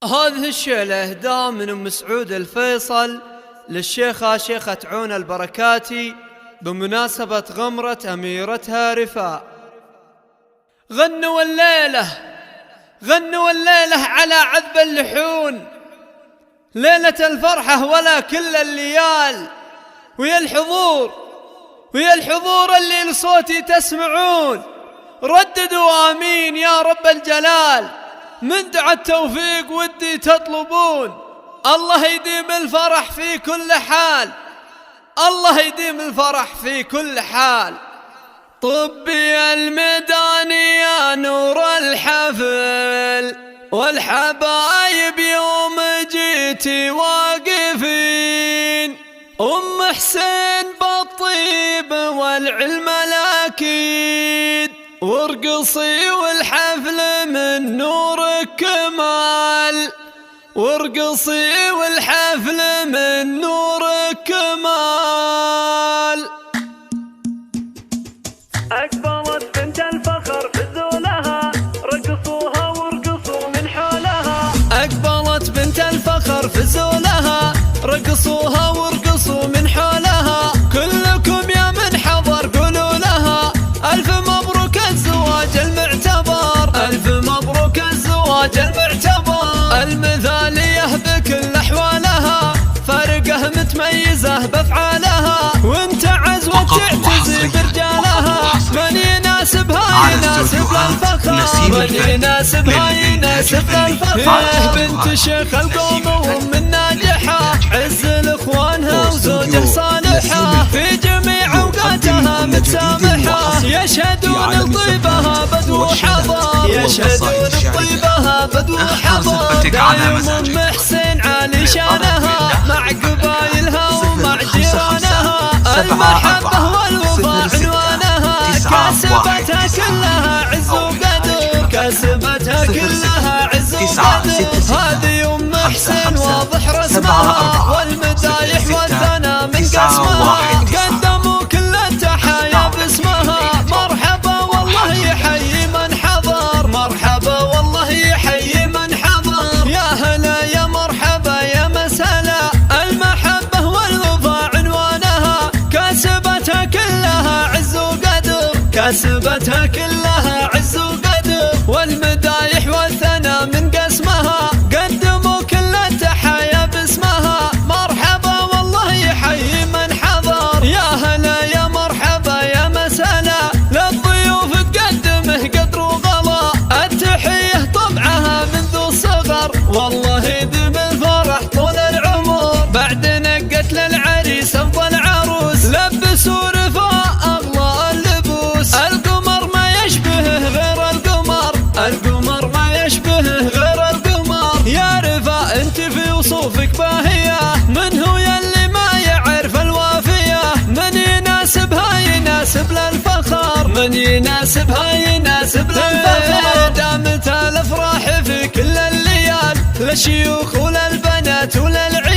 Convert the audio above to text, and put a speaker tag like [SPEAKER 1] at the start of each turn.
[SPEAKER 1] هذه الشيلة إهداء من أم سعود الفيصل للشيخة شيخة عون البركاتي بمناسبة غمرة أميرتها رفاء. غنوا الليلة على عذب اللحون، ليلة الفرحة ولا كل الليال، ويا الحضور اللي لصوتي تسمعون، رددوا آمين يا رب الجلال. من دعا التوفيق ودي تطلبون، الله يديم الفرح في كل حال، الله يديم الفرح في كل حال. طبي الميدان يا نور الحفل، والحبايب يوم جيتي واقفين، أم حسين بالطيب والعلم الأكيد، وارقصي والحفل من نورك كمال، وارقصي والحفل من نورك كمال.
[SPEAKER 2] أقبلت بنت الفخر فزولها، رقصوها وارقصوا من حولها.
[SPEAKER 1] أقبلت بنت الفخر فزولها، رقصوها وارقصوا من حولها. كلكم يا من حضر قولوا لها ألف مبروك الزواج المعتبر، ألف مبروك الزواج المعتبر. المثالية بكل أحوالها، فارقة متميزة بأفعالها، وانت عزوة تعتزي برجالها. من يناسبها يناسب الفخر، من يناسبها يناسب الفخر. بنت شيخ القوم وام الناجحة، عز لاخوانها وزوجه صالحة، في جميع اوقاتها متسامحة. يشهدون لطيبها بدو حضر، يشهدون لطيبها بدو حضر. دايم ام حسين عالي شانها، مع قبايلها ومع جيرانها. المحبة والوفاء عنوانها، كسبتها كلها عز وقدر، كسبتها كلها عز وقدر. هذه ام حسين واضح رسمها، والمدايح والثنى من قسمها. قدموا كل التحايا باسمها، مرحبا والله يحيي من حضر، مرحبا والله يحيي من حضر. يا هلا يا مرحبا يا مسهلا، المحبة والوفاء عنوانها، كسبتها كلها عز وقدر، كسبتها كلها عز وقدر. والمدايح والثنى من قسمها، قدموا كل التحايا باسمها، مرحبا والله يحيي من حضر. يا هلا يا مرحبا يا مسهلا، للضيوف تقدمه قدر وغلا. التحية طبعها منذ الصغر، والله يديم الفرح طول العمر. بعد نقت للعريس افضل عروس، لبسوا رفاء اغلى اللبوس. القمر ما يشبهه غير القمر، القمر ما يشبهه غير القمر. يا رفاء انت في وصوفك باهية، من هو يلي ما يعرف الوافية. من يناسبها يناسب للفخر، من يناسبها يناسب للفخر. دامت الافراح في كل الليال، للشيوخ وللبنات وللعيال.